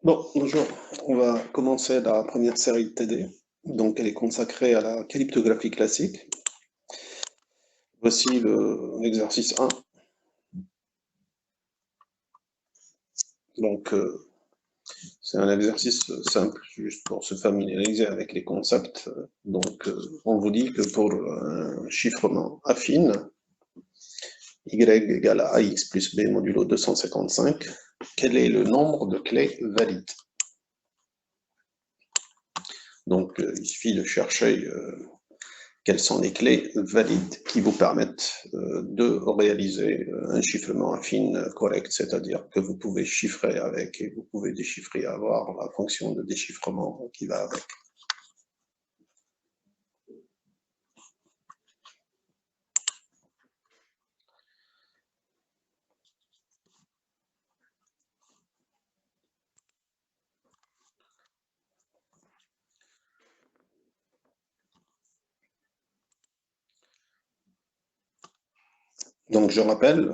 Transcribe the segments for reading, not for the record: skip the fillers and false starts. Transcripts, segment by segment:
Bon, bonjour. On va commencer la première série de TD. Donc, elle est consacrée à la calyptographie classique. Voici l'exercice 1. Donc, c'est un exercice simple, juste pour se familiariser avec les concepts. Donc, on vous dit que pour un chiffrement affine, y égale à ax plus b modulo 255, quel est le nombre de clés valides? Donc, il suffit de chercher quelles sont les clés valides qui vous permettent de réaliser un chiffrement affine correct, c'est-à-dire que vous pouvez chiffrer avec et vous pouvez déchiffrer et avoir la fonction de déchiffrement qui va avec. Donc je rappelle,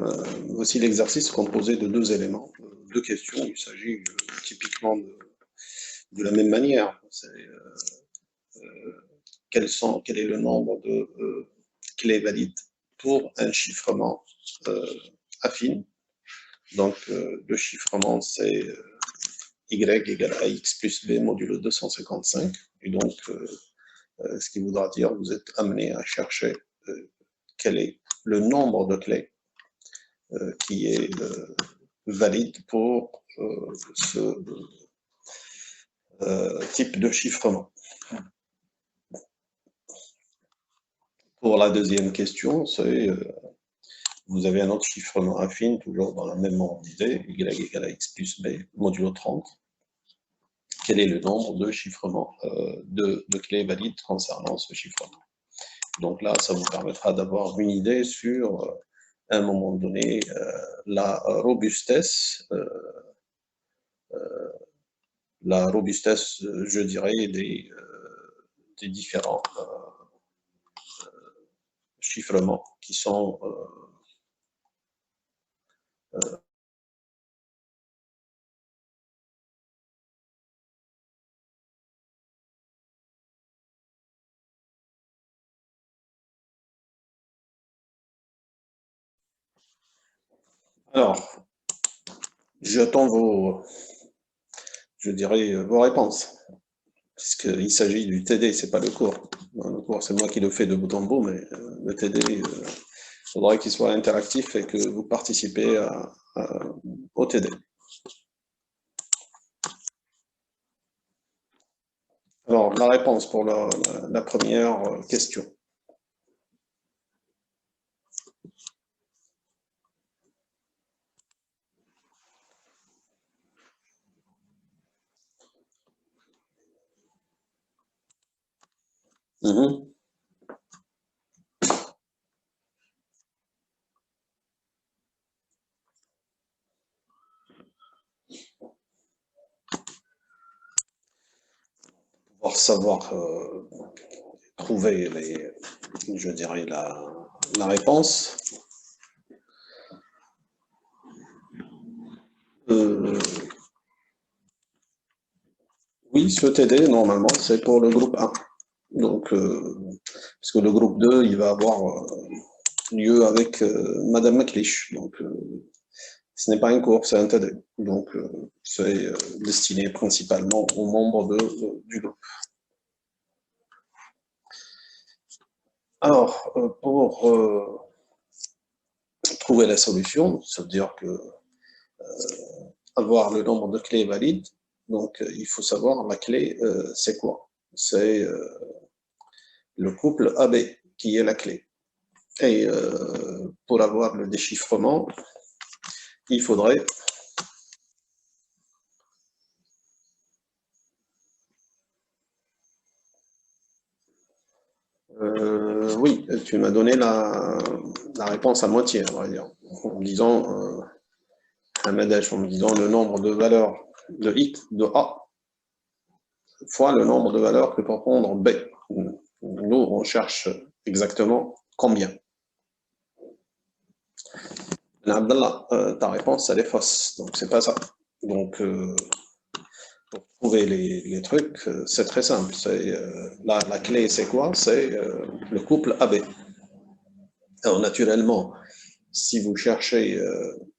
voici l'exercice composé de deux éléments, deux questions. Il s'agit typiquement de la même manière. Quel est le nombre de clés valides pour un chiffrement affine. Donc le chiffrement, c'est y égale à x plus b modulo 255. Et donc, ce qui voudra dire vous êtes amené à chercher quel est le nombre de clés qui est valide pour ce type de chiffrement. Pour la deuxième question, c'est vous avez un autre chiffrement affine, toujours dans la même ordre d'idée, y égale à x plus b modulo 30. Quel est le nombre de chiffrements de clés valides concernant ce chiffrement? Donc là, ça vous permettra d'avoir une idée sur, à un moment donné, la robustesse, je dirais, des différents chiffrements qui sont alors, j'attends je dirais, vos réponses, puisqu'il s'agit du TD, c'est pas le cours. Le cours, c'est moi qui le fais de bout en bout, mais le TD, il faudrait qu'il soit interactif et que vous participez au TD. Alors, la réponse pour la première question. Pour savoir trouver je dirais la réponse. Oui, ce TD, normalement, c'est pour le groupe 1. Donc, parce que le groupe 2, il va avoir lieu avec Madame McLeish. Donc, ce n'est pas un cours, c'est un TD. Donc, c'est destiné principalement aux membres du groupe. Alors, pour trouver la solution, ça veut dire que avoir le nombre de clés valides, donc il faut savoir la clé, c'est quoi? C'est le couple AB qui est la clé. Et pour avoir le déchiffrement, il faudrait oui, tu m'as donné la réponse à moitié, on va dire, en me disant un MEDES, en me disant le nombre de valeurs de X, de A, fois le nombre de valeurs que peut prendre B. Nous, on cherche exactement combien. Abdallah, ta réponse, elle est fausse, donc c'est pas ça. Donc, pour trouver les trucs, c'est très simple. La clé, c'est quoi? C'est le couple AB. Alors, naturellement, si vous cherchez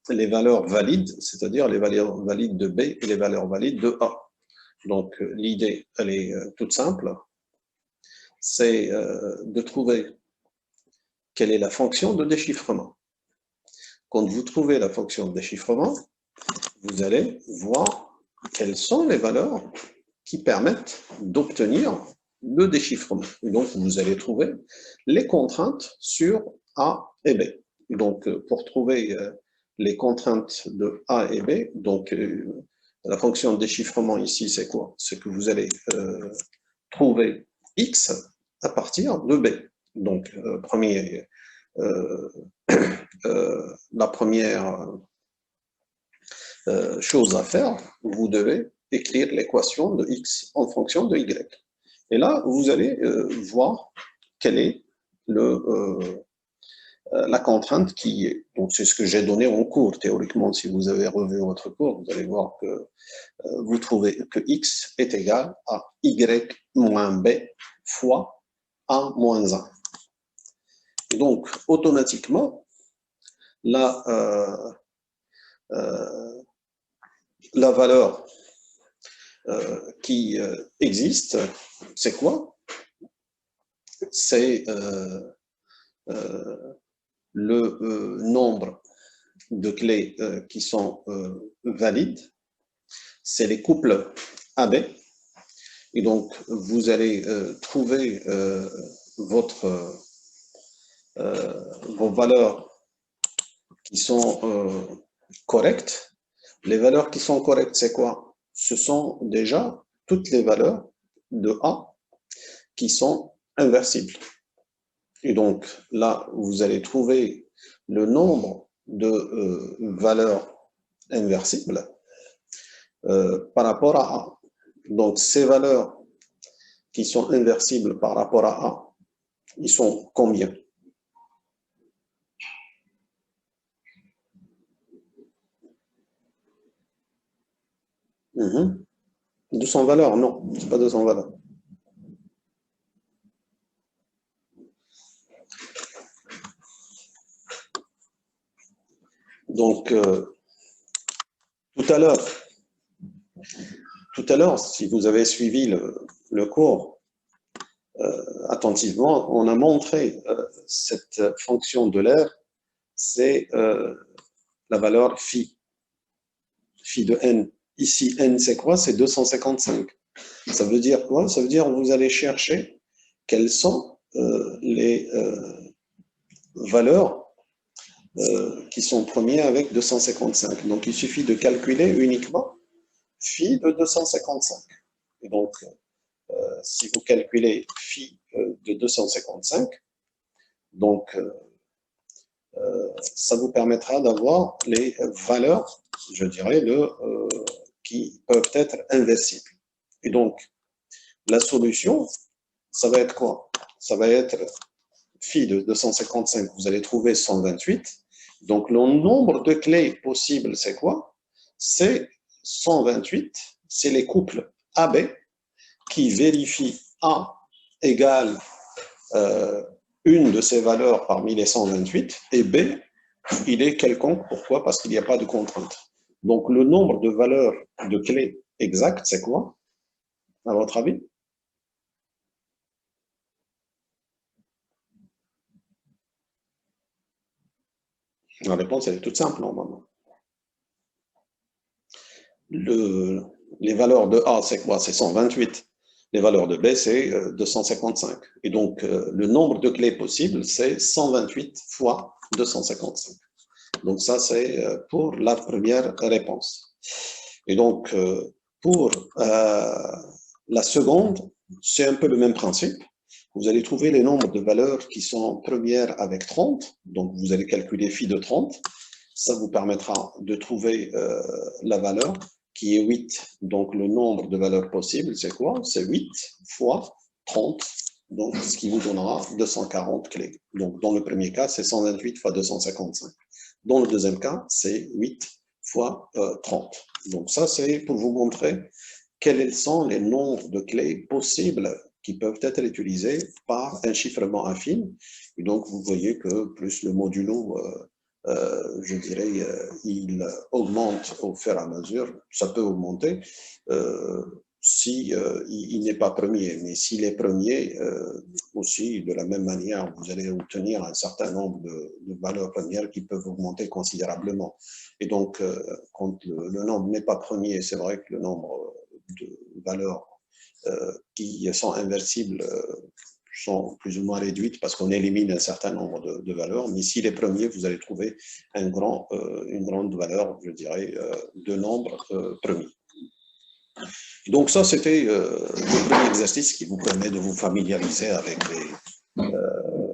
les valeurs valides, c'est-à-dire les valeurs valides de B et les valeurs valides de A. Donc, l'idée, elle est toute simple. C'est de trouver quelle est la fonction de déchiffrement. Quand vous trouvez la fonction de déchiffrement, vous allez voir quelles sont les valeurs qui permettent d'obtenir le déchiffrement. Et donc, vous allez trouver les contraintes sur A et B. Donc, pour trouver les contraintes de A et B, donc la fonction de déchiffrement ici, c'est quoi? C'est que vous allez trouver X à partir de B. Donc, la première chose à faire, vous devez écrire l'équation de X en fonction de Y. Et là, vous allez voir quelle est la contrainte qui est. Donc, c'est ce que j'ai donné en cours. Théoriquement, si vous avez revu votre cours, vous allez voir que vous trouvez que X est égal à Y moins B fois A moins 1. Et donc, automatiquement, la valeur qui existe, c'est quoi? C'est le nombre de clés qui sont valides, c'est les couples AB. Et donc, vous allez trouver vos valeurs qui sont correctes. Les valeurs qui sont correctes, c'est quoi? Ce sont déjà toutes les valeurs de A qui sont inversibles. Et donc, là, vous allez trouver le nombre de valeurs inversibles par rapport à A. Donc, ces valeurs qui sont inversibles par rapport à A, ils sont combien? Mmh. 200 valeurs? Non, ce n'est pas 200 valeurs. Donc, tout à l'heure, si vous avez suivi le cours attentivement, on a montré cette fonction de l'air, c'est la valeur phi de n. Ici, n, c'est quoi? C'est 255. Ça veut dire quoi? Ça veut dire que vous allez chercher quelles sont les valeurs qui sont premières avec 255. Donc, il suffit de calculer uniquement phi de 255. Et donc, si vous calculez phi de 255, donc ça vous permettra d'avoir les valeurs, je dirais, qui peuvent être inversibles. Et donc, la solution, ça va être quoi? Ça va être phi de 255, vous allez trouver 128. Donc, le nombre de clés possibles, c'est quoi? C'est 128, c'est les couples AB qui vérifient A égale une de ces valeurs parmi les 128 et B, il est quelconque. Pourquoi? Parce qu'il n'y a pas de contrainte. Donc, le nombre de valeurs de clés exactes, c'est quoi, à votre avis? La réponse, elle est toute simple, normalement. Les valeurs de A, c'est quoi? C'est 128. Les valeurs de B, c'est 255. Et donc, le nombre de clés possibles, c'est 128 fois 255. Donc, ça, c'est pour la première réponse. Et donc, pour la seconde, c'est un peu le même principe. Vous allez trouver les nombres de valeurs qui sont premières avec 30. Donc, vous allez calculer phi de 30. Ça vous permettra de trouver la valeur qui est 8. Donc, le nombre de valeurs possibles, c'est quoi? C'est 8 fois 30. Donc, ce qui vous donnera 240 clés. Donc, dans le premier cas, c'est 128 fois 255. Dans le deuxième cas, c'est 8 fois 30. Donc, ça, c'est pour vous montrer quels sont les nombres de clés possibles qui peuvent être utilisés par un chiffrement affine. Et donc, vous voyez que plus le modulo, je dirais, il augmente au fur et à mesure, ça peut augmenter si il n'est pas premier. Mais s'il est premier, aussi, de la même manière, vous allez obtenir un certain nombre de valeurs premières qui peuvent augmenter considérablement. Et donc, quand le nombre n'est pas premier, c'est vrai que le nombre de valeurs qui sont inversibles sont plus ou moins réduites parce qu'on élimine un certain nombre de valeurs. Mais s'il est premier, vous allez trouver une grande valeur, je dirais, de nombre premier. Donc ça, c'était le premier exercice qui vous permet de vous familiariser avec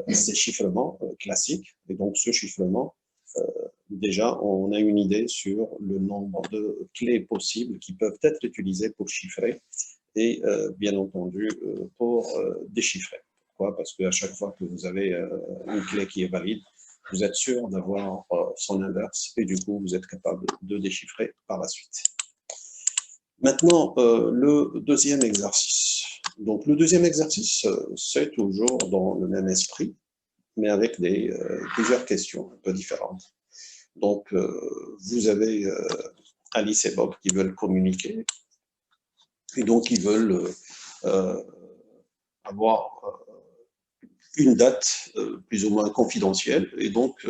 ces chiffrements classiques. Et donc ce chiffrement, déjà, on a une idée sur le nombre de clés possibles qui peuvent être utilisées pour chiffrer et bien entendu pour déchiffrer. Pourquoi? Parce qu'à chaque fois que vous avez une clé qui est valide, vous êtes sûr d'avoir son inverse et du coup, vous êtes capable de déchiffrer par la suite. Maintenant, le deuxième exercice. Donc, le deuxième exercice, c'est toujours dans le même esprit, mais avec plusieurs questions un peu différentes. Donc, vous avez Alice et Bob qui veulent communiquer, et donc ils veulent avoir une date plus ou moins confidentielle, et donc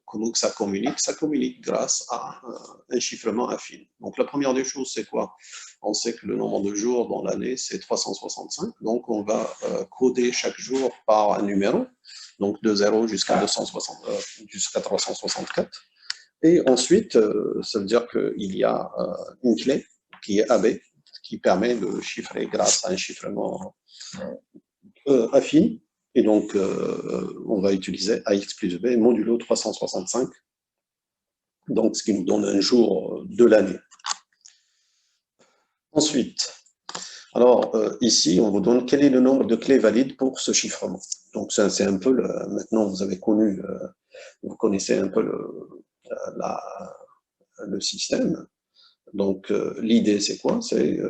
comment que ça communique? Ça communique grâce à un chiffrement affine. Donc la première des choses, c'est quoi? On sait que le nombre de jours dans l'année, c'est 365, donc on va coder chaque jour par un numéro, donc de 0 jusqu'à 364. Et ensuite, ça veut dire qu'il y a une clé qui est AB, qui permet de chiffrer grâce à un chiffrement affine. Et donc, on va utiliser AX plus B modulo 365, donc ce qui nous donne un jour de l'année. Ensuite, alors ici, on vous donne quel est le nombre de clés valides pour ce chiffrement. Donc, c'est un peu, maintenant vous avez connu, vous connaissez un peu le système. Donc, l'idée, c'est quoi? C'est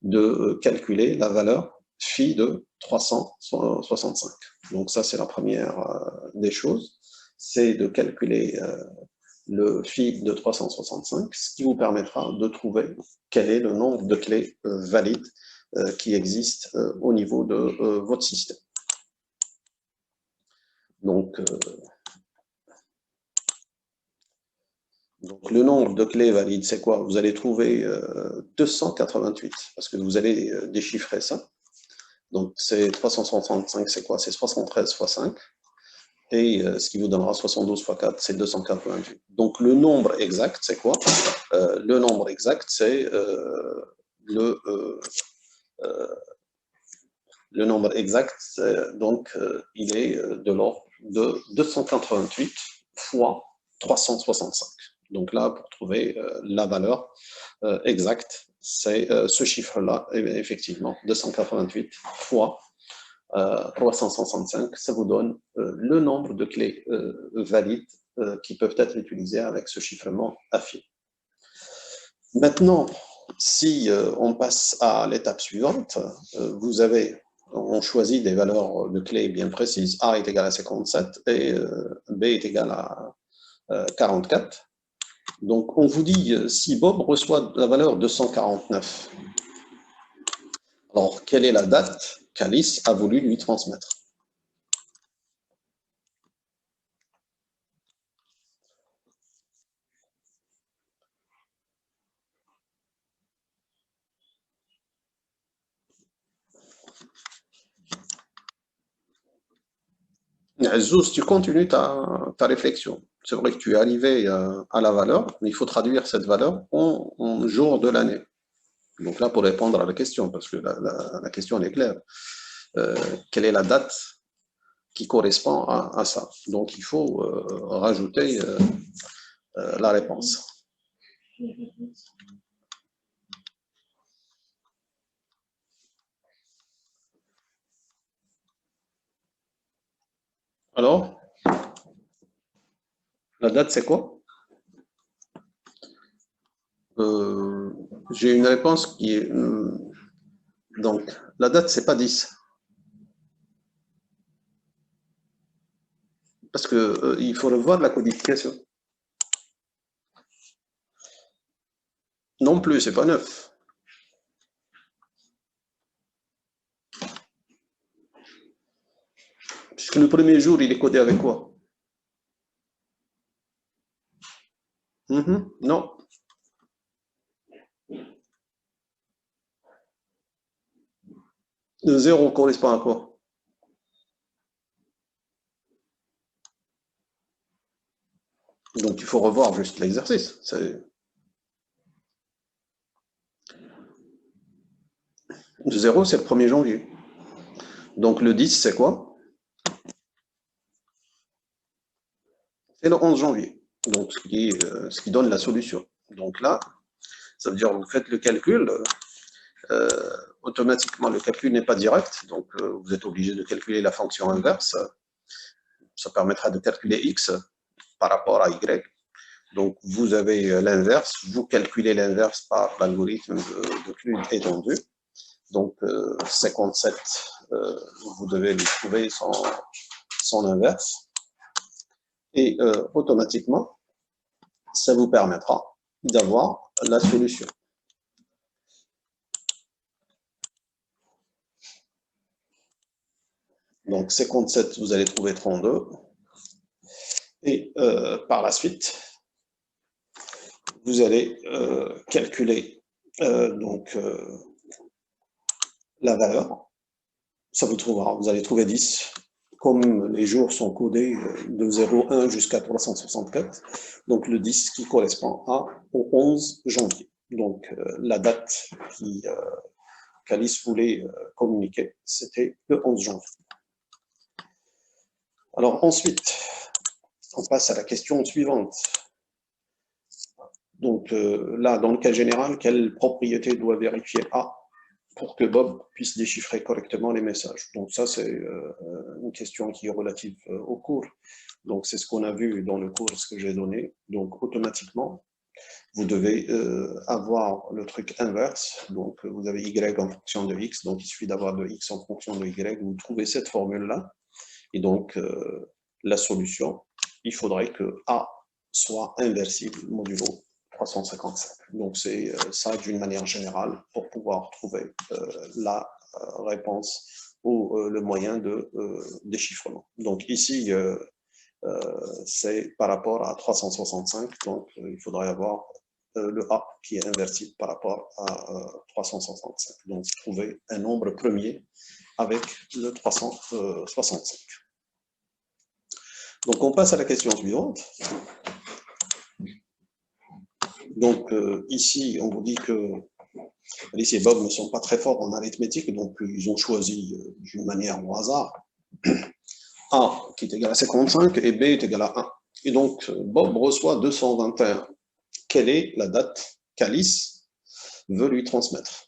de calculer la valeur phi de 365. Donc ça, c'est la première des choses, c'est de calculer le phi de 365, ce qui vous permettra de trouver quel est le nombre de clés valides qui existent au niveau de votre système. Donc, le nombre de clés valides, c'est quoi? Vous allez trouver 288, parce que vous allez déchiffrer ça. Donc, c'est 365, c'est quoi? C'est 73 fois 5. Et ce qui vous donnera 72 fois 4, c'est 288. Donc, le nombre exact, c'est quoi? Le nombre exact, c'est le nombre exact, donc, il est de l'ordre de 288 fois 365. Donc là, pour trouver la valeur exacte, c'est ce chiffre-là, effectivement, 288 fois 365, ça vous donne le nombre de clés valides qui peuvent être utilisées avec ce chiffrement affine. Maintenant, si on passe à l'étape suivante, on choisit des valeurs de clés bien précises. A est égal à 57 et B est égal à 44. Donc, on vous dit, si Bob reçoit la valeur 249, alors quelle est la date qu'Alice a voulu lui transmettre? Zouz, tu continues ta réflexion. C'est vrai que tu es arrivé à la valeur, mais il faut traduire cette valeur en jour de l'année. Donc là, pour répondre à la question, parce que la question elle est claire, quelle est la date qui correspond à ça? Donc il faut rajouter la réponse. Alors, la date c'est quoi? J'ai une réponse qui est... donc, la date, c'est pas 10. Parce que il faut revoir la codification. Non plus, c'est pas 9. Puisque le premier jour, il est codé avec quoi? Non. Le 0 correspond à quoi? Donc, il faut revoir juste l'exercice. Le 0, c'est le 1er janvier. Donc, le 10, c'est quoi? C'est le 11 janvier. Donc, ce qui donne la solution. Donc là, ça veut dire que vous faites le calcul. Automatiquement, le calcul n'est pas direct. Donc, vous êtes obligé de calculer la fonction inverse. Ça permettra de calculer x par rapport à y. Donc, vous avez l'inverse. Vous calculez l'inverse par l'algorithme de Clune étendu. Donc, 57, vous devez lui trouver son inverse. Et automatiquement, ça vous permettra d'avoir la solution. Donc, 57, vous allez trouver 32. Et par la suite, vous allez calculer la valeur. Ça vous trouvera, vous allez trouver 10. Comme les jours sont codés de 0,1 jusqu'à 364, donc le 10 qui correspond au 11 janvier. Donc la date qu'Alice voulait communiquer, c'était le 11 janvier. Alors ensuite, on passe à la question suivante. Donc là, dans le cas général, quelle propriété doit vérifier A pour que Bob puisse déchiffrer correctement les messages? Donc ça, c'est une question qui est relative au cours. Donc c'est ce qu'on a vu dans le cours que j'ai donné. Donc automatiquement, vous devez avoir le truc inverse. Donc vous avez Y en fonction de X. Donc il suffit d'avoir de X en fonction de Y. Vous trouvez cette formule-là. Et donc la solution, il faudrait que A soit inversible modulo 355. Donc c'est ça d'une manière générale pour pouvoir trouver la réponse ou le moyen de déchiffrement. Donc ici, c'est par rapport à 365, donc il faudrait avoir le A qui est inversible par rapport à 365. Donc trouver un nombre premier avec le 365. Donc on passe à la question suivante. Donc ici, on vous dit que Alice et Bob ne sont pas très forts en arithmétique, donc ils ont choisi d'une manière au hasard A qui est égal à 55 et B est égal à 1. Et donc Bob reçoit 221. Quelle est la date qu'Alice veut lui transmettre?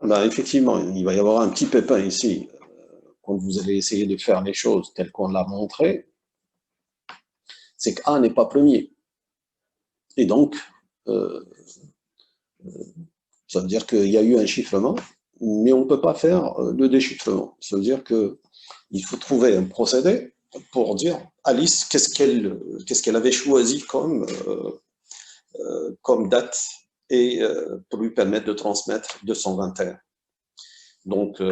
Ben, effectivement, il va y avoir un petit pépin ici. Quand vous allez essayer de faire les choses telles qu'on l'a montré, c'est que A n'est pas premier. Et donc, ça veut dire qu'il y a eu un chiffrement, mais on ne peut pas faire le déchiffrement. Ça veut dire qu'il faut trouver un procédé pour dire Alice, qu'est-ce qu'elle avait choisi comme date et pour lui permettre de transmettre 221. Donc,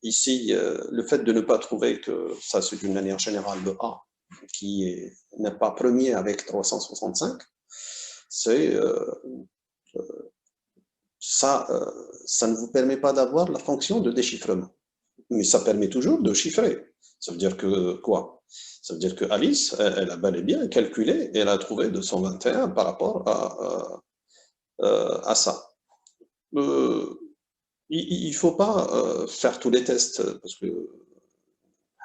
ici, le fait de ne pas trouver que, ça c'est d'une manière générale, le A, qui n'est pas premier avec 365, c'est ça ne vous permet pas d'avoir la fonction de déchiffrement. Mais ça permet toujours de chiffrer. Ça veut dire que quoi? Ça veut dire que Alice, elle a bel et bien calculé et elle a trouvé 221 par rapport à ça. Il ne faut pas faire tous les tests, parce que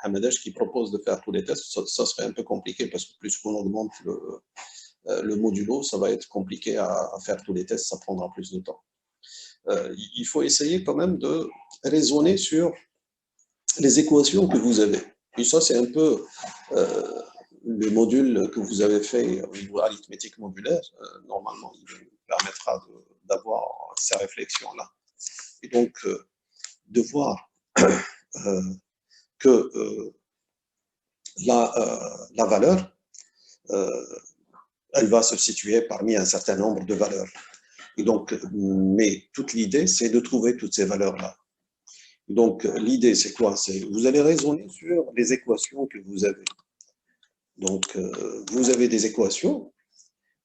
Hamadesh qui propose de faire tous les tests, ça serait un peu compliqué, parce que plus qu'on augmente le modulo, ça va être compliqué à faire tous les tests, ça prendra plus de temps. il faut essayer quand même de raisonner sur les équations que vous avez. Et ça, c'est un peu le module que vous avez fait au niveau arithmétique modulaire. Normalement, il vous permettra d'avoir ces réflexions-là. Et donc, de voir que la valeur, elle va se situer parmi un certain nombre de valeurs. Et donc, mais toute l'idée, c'est de trouver toutes ces valeurs-là. Donc, l'idée, c'est quoi? C'est vous allez raisonner sur les équations que vous avez. Donc, vous avez des équations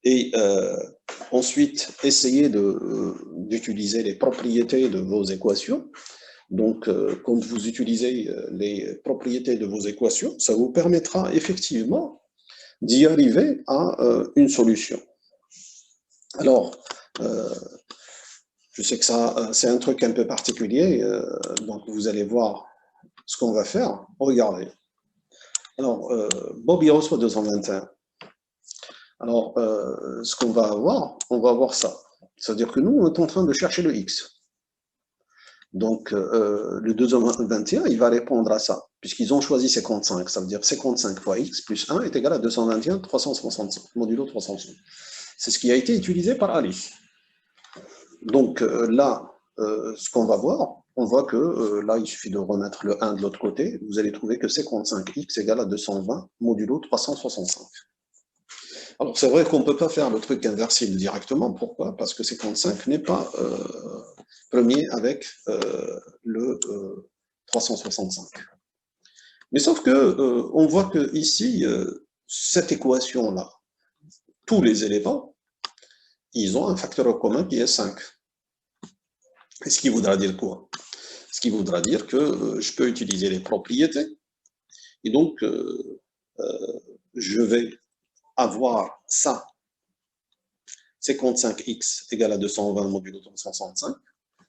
et ensuite, essayez d'utiliser les propriétés de vos équations. Donc, quand vous utilisez les propriétés de vos équations, ça vous permettra effectivement d'y arriver à une solution. Alors, je sais que ça, c'est un truc un peu particulier, donc vous allez voir ce qu'on va faire. Regardez. Alors, Bobby reçoit 221. Alors, ce qu'on va avoir, on va avoir ça. C'est-à-dire que nous, on est en train de chercher le X. Donc, le 221, il va répondre à ça, puisqu'ils ont choisi 55. Ça veut dire 55 fois X plus 1 est égal à 221, 365, modulo 365. C'est ce qui a été utilisé par Alice. Donc, là, ce qu'on va voir, on voit que là, il suffit de remettre le 1 de l'autre côté. Vous allez trouver que 55x égale à 220 modulo 365. Alors, c'est vrai qu'on ne peut pas faire le truc inversible directement. Pourquoi? Parce que 55 n'est pas premier avec le 365. Mais sauf que on voit que ici, cette équation-là, tous les éléments, ils ont un facteur commun qui est 5. Et ce qui voudra dire quoi? Ce qui voudra dire que je peux utiliser les propriétés. Et donc, je vais avoir ça, 55x égale à 220 modulo 365.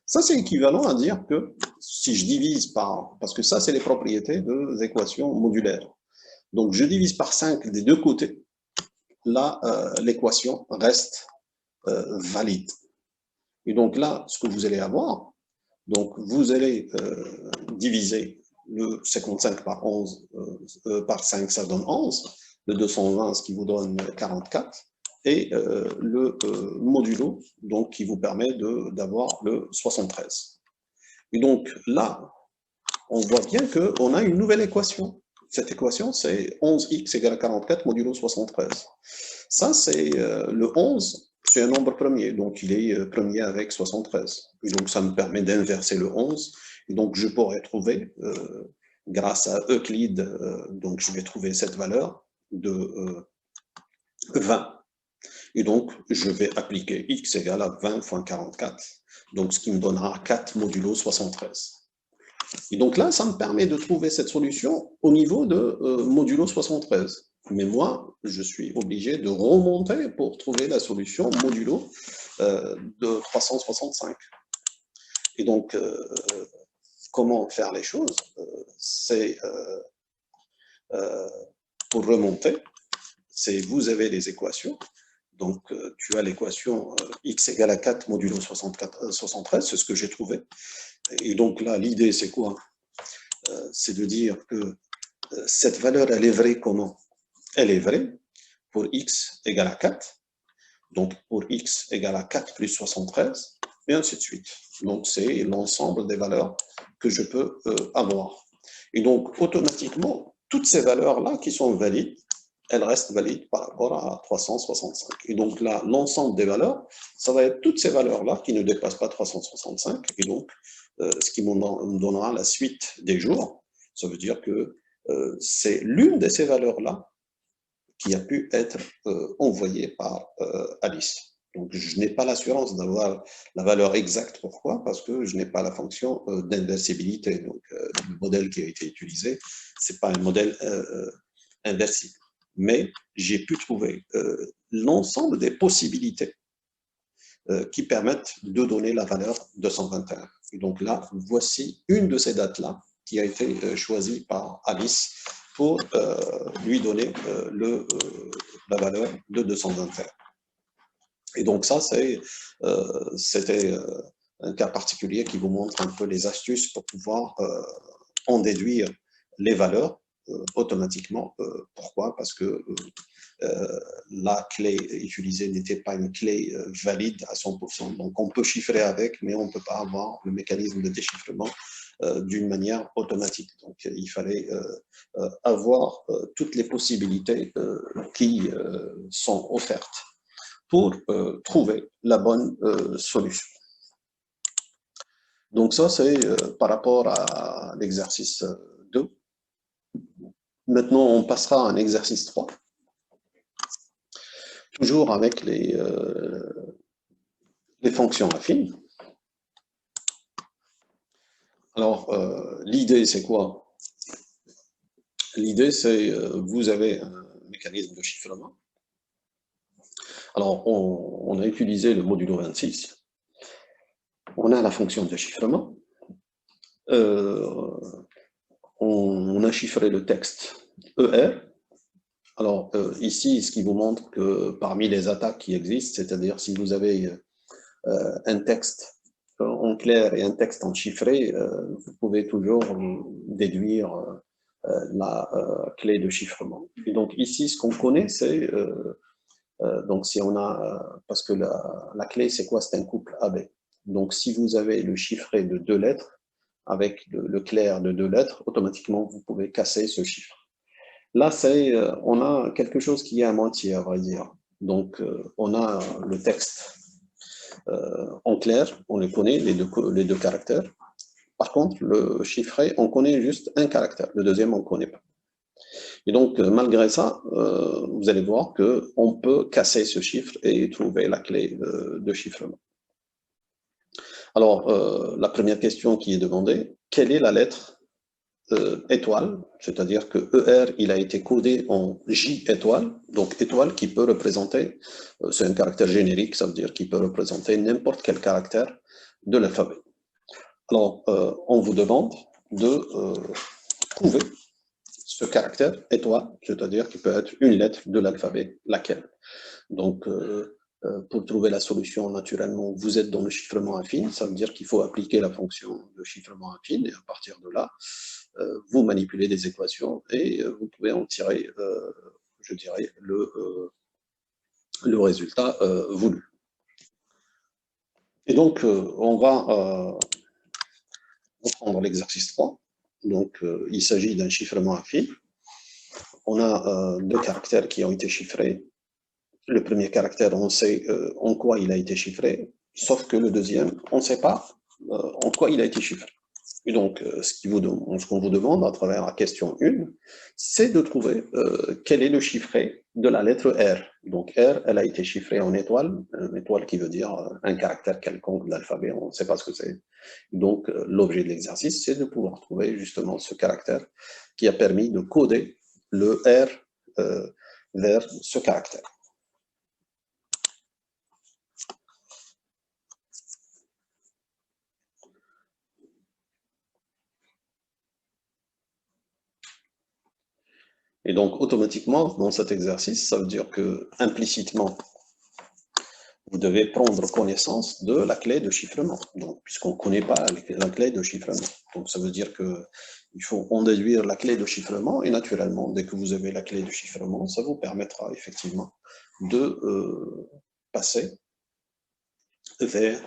Ça, c'est équivalent à dire que si je divise par, parce que ça, c'est les propriétés des équations modulaires. Donc, je divise par 5 des deux côtés. Là, l'équation reste valide. Et donc là, ce que vous allez avoir, donc vous allez diviser le 55 par 11, par 5, ça donne 11. Le 220, ce qui vous donne 44. Et le modulo, donc, qui vous permet d'avoir le 73. Et donc là, on voit bien qu'on a une nouvelle équation. Cette équation, c'est 11x égale à 44 modulo 73. Ça, c'est le 11, c'est un nombre premier, donc il est premier avec 73. Et donc ça me permet d'inverser le 11. Et donc je pourrais trouver, grâce à Euclide, donc je vais trouver cette valeur de 20. Et donc, je vais appliquer x égale à 20 fois 44, donc ce qui me donnera 4 modulo 73. Et donc là, ça me permet de trouver cette solution au niveau de modulo 73. Mais moi, je suis obligé de remonter pour trouver la solution modulo de 365. Et donc, comment faire les choses? C'est pour remonter, c'est vous avez les équations. Donc, tu as l'équation x égale à 4 modulo 73, c'est ce que j'ai trouvé. Et donc là, l'idée, c'est quoi? C'est de dire que cette valeur, elle est vraie comment? Elle est vraie pour x égale à 4, donc pour x égale à 4 plus 73, et ainsi de suite. Donc, c'est l'ensemble des valeurs que je peux avoir. Et donc, automatiquement, toutes ces valeurs-là qui sont valides, elles restent valides par rapport à 365. Et donc là, l'ensemble des valeurs, ça va être toutes ces valeurs-là qui ne dépassent pas 365. Et donc, ce qui me donnera la suite des jours, ça veut dire que c'est l'une de ces valeurs-là qui a pu être envoyée par Alice. Donc, je n'ai pas l'assurance d'avoir la valeur exacte. Pourquoi? Parce que je n'ai pas la fonction d'inversibilité. Donc, le modèle qui a été utilisé, ce n'est pas un modèle inversible. Mais j'ai pu trouver l'ensemble des possibilités qui permettent de donner la valeur 221. Et donc là, voici une de ces dates-là qui a été choisie par Alice pour lui donner la valeur de 221. Et donc ça, c'était un cas particulier qui vous montre un peu les astuces pour pouvoir en déduire les valeurs automatiquement. Pourquoi? Parce que la clé utilisée n'était pas une clé valide à 100%. Donc, on peut chiffrer avec, mais on ne peut pas avoir le mécanisme de déchiffrement d'une manière automatique. Donc, il fallait avoir toutes les possibilités qui sont offertes pour trouver la bonne solution. Donc, ça, c'est par rapport à l'exercice 2. Maintenant, on passera à un exercice 3. Toujours avec les fonctions affines. Alors, l'idée, c'est quoi? L'idée, c'est vous avez un mécanisme de chiffrement. Alors, on a utilisé le modulo 26. On a la fonction de chiffrement. On a chiffré le texte ER. Alors, ici, ce qui vous montre que parmi les attaques qui existent, c'est-à-dire si vous avez un texte en clair et un texte en chiffré, vous pouvez toujours déduire la clé de chiffrement. Et donc ici, ce qu'on connaît, c'est, donc si on a, parce que la clé, c'est quoi? C'est un couple AB. Donc si vous avez le chiffré de 2 lettres, avec le clair de 2 lettres, automatiquement, vous pouvez casser ce chiffre. Là, on a quelque chose qui est à moitié, à vrai dire. Donc, on a le texte en clair, on le connaît, les deux caractères. Par contre, le chiffré, on connaît juste un caractère. Le deuxième, on ne connaît pas. Et donc, malgré ça, vous allez voir qu'on peut casser ce chiffre et trouver la clé de chiffrement. Alors, la première question qui est demandée, quelle est la lettre étoile, c'est-à-dire que ER, il a été codé en J étoile, donc étoile qui peut représenter, c'est un caractère générique, ça veut dire qu'il peut représenter n'importe quel caractère de l'alphabet. Alors, on vous demande de trouver ce caractère étoile, c'est-à-dire qu'il peut être une lettre de l'alphabet, laquelle. Donc, pour trouver la solution, naturellement, vous êtes dans le chiffrement affine, ça veut dire qu'il faut appliquer la fonction de chiffrement affine, et à partir de là, vous manipulez des équations et vous pouvez en tirer, je dirais, le résultat voulu. Et donc, on va prendre l'exercice 3. Donc, il s'agit d'un chiffrement affine. On a 2 caractères qui ont été chiffrés. Le premier caractère, on sait en quoi il a été chiffré, sauf que le deuxième, on ne sait pas en quoi il a été chiffré. Et donc, ce qu'on vous demande à travers la question 1, c'est de trouver quel est le chiffré de la lettre R. Donc, R, elle a été chiffrée en étoile, une étoile qui veut dire un caractère quelconque de l'alphabet, on ne sait pas ce que c'est. Donc, l'objet de l'exercice, c'est de pouvoir trouver justement ce caractère qui a permis de coder le R vers ce caractère. Et donc, automatiquement, dans cet exercice, ça veut dire que, implicitement, vous devez prendre connaissance de la clé de chiffrement, donc, puisqu'on ne connaît pas la clé de chiffrement. Donc, ça veut dire qu'il faut en déduire la clé de chiffrement, et naturellement, dès que vous avez la clé de chiffrement, ça vous permettra effectivement de passer vers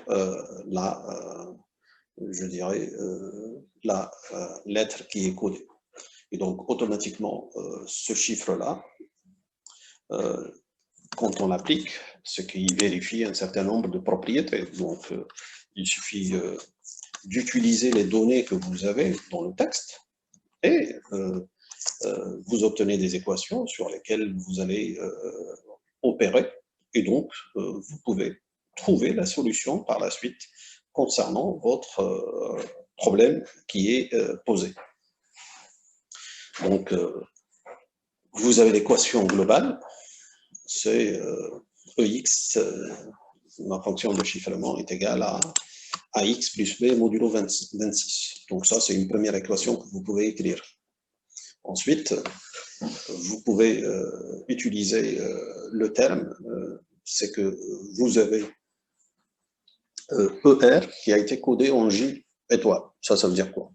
je dirais, la lettre qui est codée. Et donc, automatiquement, ce chiffre-là, quand on l'applique, ce qui vérifie un certain nombre de propriétés. Donc, il suffit d'utiliser les données que vous avez dans le texte et vous obtenez des équations sur lesquelles vous allez opérer. Et donc, vous pouvez trouver la solution par la suite concernant votre problème qui est posé. Donc, vous avez l'équation globale, c'est EX, ma fonction de chiffrement est égale à AX plus B modulo 26. Donc ça, c'est une première équation que vous pouvez écrire. Ensuite, vous pouvez utiliser le terme, c'est que vous avez ER qui a été codé en J étoile. Ça veut dire quoi?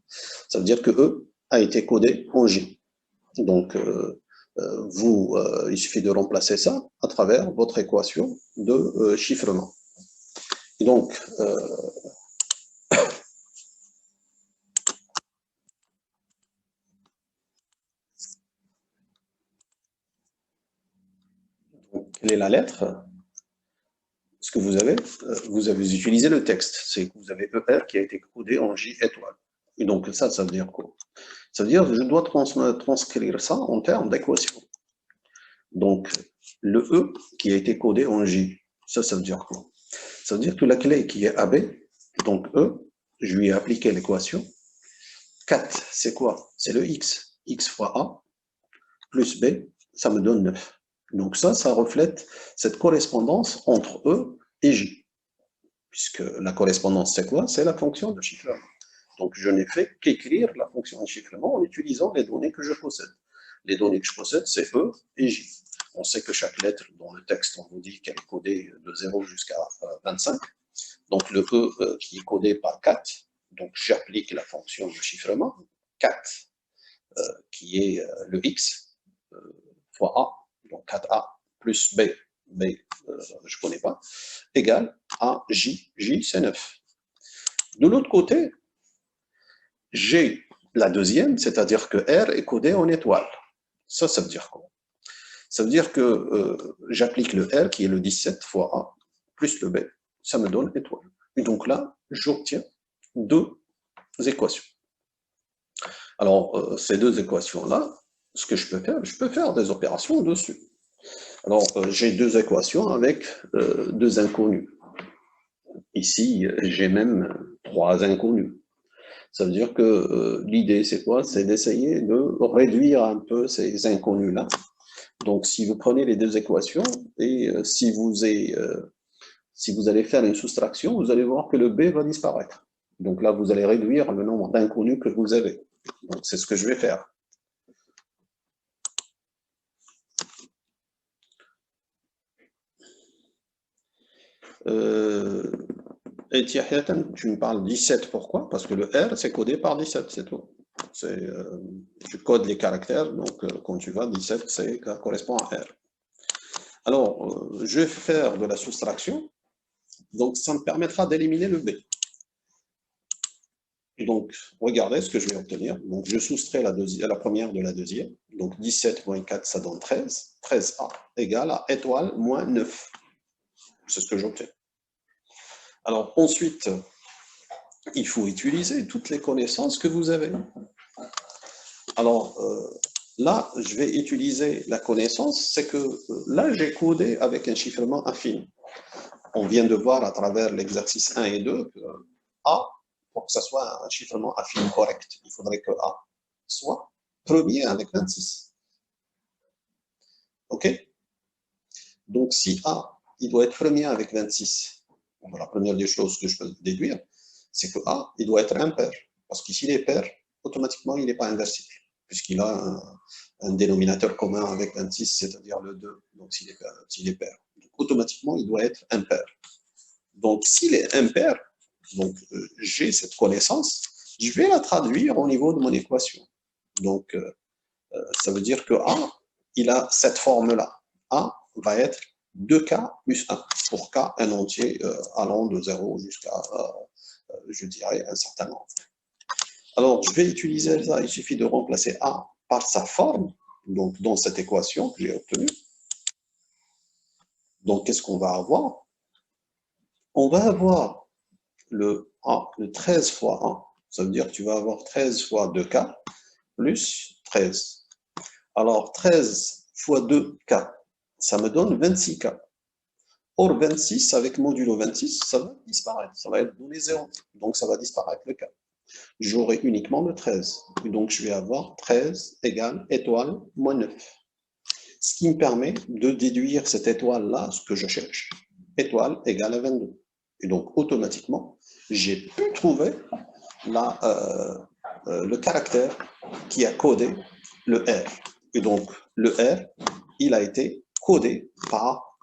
Ça veut dire que E a été codé en J. Donc, il suffit de remplacer ça à travers votre équation de chiffrement. Et donc, quelle est la lettre? Ce que vous avez utilisé le texte. C'est que vous avez ER qui a été codé en J étoile. Et donc, ça veut dire quoi? Ça veut dire que je dois transcrire ça en termes d'équation. Donc, le E qui a été codé en J, ça veut dire quoi? Ça veut dire que la clé qui est AB, donc E, je lui ai appliqué l'équation. 4, c'est quoi? C'est le X. X fois A plus B, ça me donne 9. Donc ça reflète cette correspondance entre E et J. Puisque la correspondance, c'est quoi? C'est la fonction de chiffrement. Donc je n'ai fait qu'écrire la fonction de chiffrement en utilisant les données que je possède. Les données que je possède, c'est E et J. On sait que chaque lettre dans le texte, on vous dit qu'elle est codée de 0 jusqu'à 25. Donc le E qui est codé par 4, donc j'applique la fonction de chiffrement, 4 qui est le X fois A, donc 4A plus B, B je ne connais pas, égale à J, J c'est 9. De l'autre côté, j'ai la deuxième, c'est-à-dire que R est codé en étoile. Ça veut dire quoi? Ça veut dire que j'applique le R qui est le 17 fois A plus le B, ça me donne étoile. Et donc là, j'obtiens deux équations. Alors, ces deux équations-là, ce que je peux faire des opérations dessus. Alors, j'ai deux équations avec deux inconnus. Ici, j'ai même trois inconnus. Ça veut dire que l'idée, c'est quoi? C'est d'essayer de réduire un peu ces inconnus-là. Donc, si vous prenez les deux équations et si vous allez faire une soustraction, vous allez voir que le B va disparaître. Donc là, vous allez réduire le nombre d'inconnus que vous avez. Donc, c'est ce que je vais faire. Et Tiahiatan, tu me parles 17, pourquoi? Parce que le R, c'est codé par 17, c'est tout. Tu codes les caractères, donc quand tu vas, 17, ça correspond à R. Alors, je vais faire de la soustraction, donc ça me permettra d'éliminer le B. Donc, regardez ce que je vais obtenir. Donc, je soustrais la première de la deuxième. Donc, 17 moins 4, ça donne 13. 13A égale à étoile moins 9. C'est ce que j'obtiens. Alors, ensuite, il faut utiliser toutes les connaissances que vous avez. Alors, là, je vais utiliser la connaissance, c'est que là, j'ai codé avec un chiffrement affine. On vient de voir à travers l'exercice 1 et 2 que A, pour que ça soit un chiffrement affine correct, il faudrait que A soit premier avec 26. OK? Donc, si A, il doit être premier avec 26, la première des choses que je peux déduire, c'est que A, il doit être impair. Parce que s'il est pair, automatiquement, il n'est pas inversible, puisqu'il a un dénominateur commun avec 26, c'est-à-dire le 2, donc s'il est pair. Donc, automatiquement, il doit être impair. Donc, s'il est impair, donc j'ai cette connaissance, je vais la traduire au niveau de mon équation. Donc, ça veut dire que A, il a cette forme-là. A va être 2K plus 1, pour K, un entier allant de 0 jusqu'à, je dirais, un certain nombre. Alors, je vais utiliser ça, il suffit de remplacer A par sa forme, donc dans cette équation que j'ai obtenue. Donc, qu'est-ce qu'on va avoir? On va avoir le 13 fois 1, ça veut dire que tu vas avoir 13 fois 2K plus 13. Alors, 13 fois 2K, ça me donne 26K. Or, 26 avec modulo 26, ça va disparaître, ça va être donné 0. Donc, ça va disparaître le K. J'aurai uniquement le 13. Et donc, je vais avoir 13 égale étoile moins 9. Ce qui me permet de déduire cette étoile-là, ce que je cherche. Étoile égale à 22. Et donc, automatiquement, j'ai pu trouver le caractère qui a codé le R. Et donc, le R, il a été codé par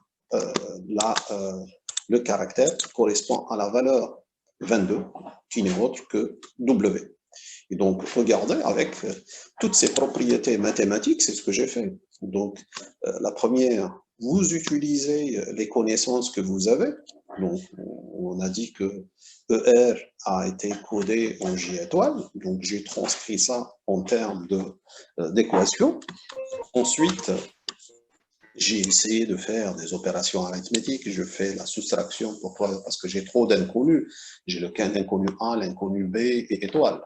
le caractère correspond à la valeur 22, qui n'est autre que W. Et donc, regardez, avec toutes ces propriétés mathématiques, c'est ce que j'ai fait. Donc, la première, vous utilisez les connaissances que vous avez. Donc, on a dit que ER a été codé en J étoile. Donc, j'ai transcrit ça en termes d'équation. Ensuite, j'ai essayé de faire des opérations arithmétiques. Je fais la soustraction. Pourquoi? Parce que j'ai trop d'inconnus. J'ai l'inconnu A, l'inconnu B et étoile.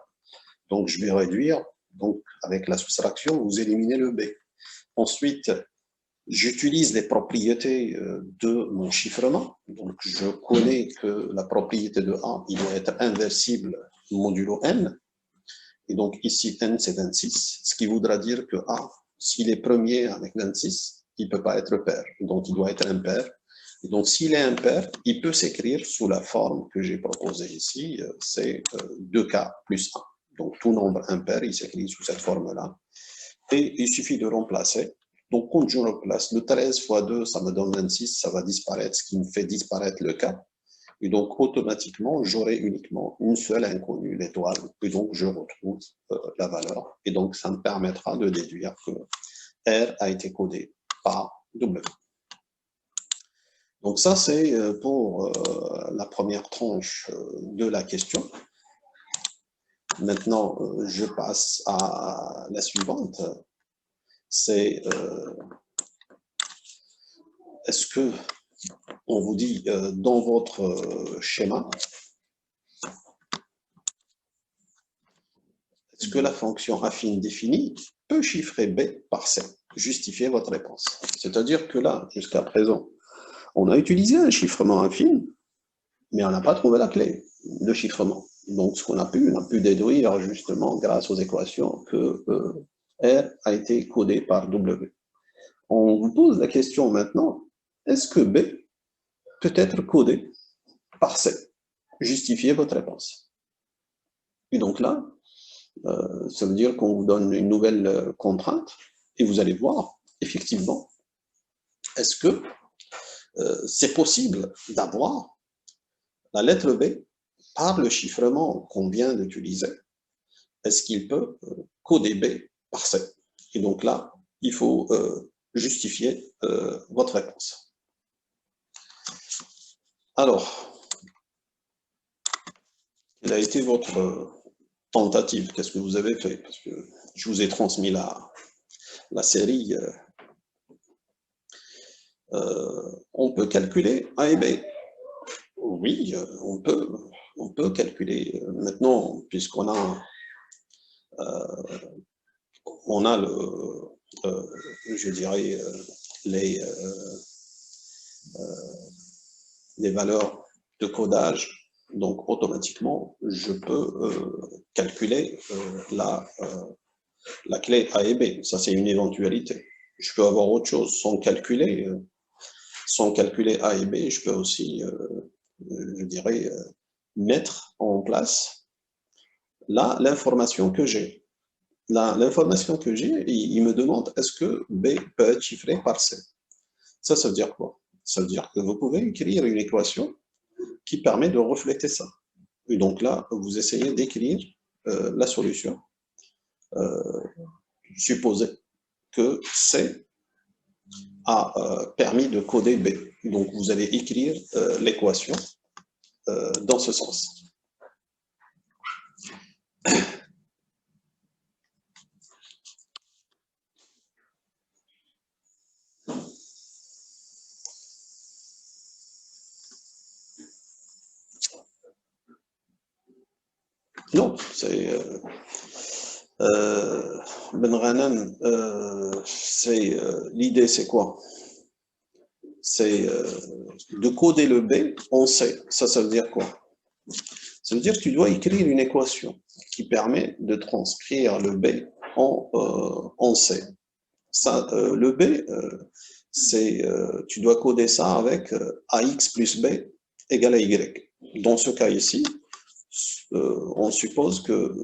Donc, je vais réduire. Donc, avec la soustraction, vous éliminez le B. Ensuite, j'utilise les propriétés de mon chiffrement. Donc, je connais que la propriété de A, il doit être inversible modulo n. Et donc, ici, n, c'est 26, ce qui voudra dire que A, s'il est premier avec 26, il ne peut pas être pair. Donc, il doit être impair. Et donc, s'il est impair, il peut s'écrire sous la forme que j'ai proposée ici, c'est 2k plus 1. Donc, tout nombre impair, il s'écrit sous cette forme-là. Et il suffit de remplacer. Donc, quand je remplace, le 13 fois 2, ça me donne 26, ça va disparaître, ce qui me fait disparaître le k. Et donc, automatiquement, j'aurai uniquement une seule inconnue, l'étoile. Et donc, je retrouve la valeur. Et donc, ça me permettra de déduire que R a été codé par W. Donc, ça, c'est pour la première tranche de la question. Maintenant, je passe à la suivante. C'est est-ce que on vous dit dans votre schéma, est-ce que la fonction affine définie peut chiffrer B par C? Justifiez votre réponse. C'est-à-dire que là, jusqu'à présent, on a utilisé un chiffrement affine, mais on n'a pas trouvé la clé de chiffrement. Donc, ce qu'on a pu, on a pu déduire justement grâce aux équations que R a été codé par W. On vous pose la question maintenant, est-ce que B peut être codé par C? Justifiez votre réponse. Et donc là, ça veut dire qu'on vous donne une nouvelle contrainte et vous allez voir, effectivement, est-ce que c'est possible d'avoir la lettre B par le chiffrement qu'on vient d'utiliser? Est-ce qu'il peut coder B par C? Et donc là, il faut justifier votre réponse. Alors, quelle a été votre tentative? Qu'est-ce que vous avez fait? Parce que je vous ai transmis la série. On peut calculer A et B. Oui, on peut calculer. Maintenant, puisqu'on a, je dirais, les valeurs de codage, donc automatiquement, je peux calculer la clé A et B. Ça, c'est une éventualité. Je peux avoir autre chose sans calculer A et B. Je peux aussi, je dirais, mettre en place là l'information que j'ai. L'information que j'ai, il me demande est-ce que B peut être chiffré par C. Ça veut dire quoi? Ça veut dire que vous pouvez écrire une équation qui permet de refléter ça. Et donc là, vous essayez d'écrire la solution. Supposez que C a permis de coder B. Donc vous allez écrire l'équation dans ce sens. Non, c'est Ben Ranan, l'idée c'est quoi? C'est de coder le B en C. Ça veut dire quoi? Ça veut dire que tu dois écrire une équation qui permet de transcrire le B en C. Ça, le B, tu dois coder ça avec AX plus B égale à Y. Dans ce cas ici, on suppose que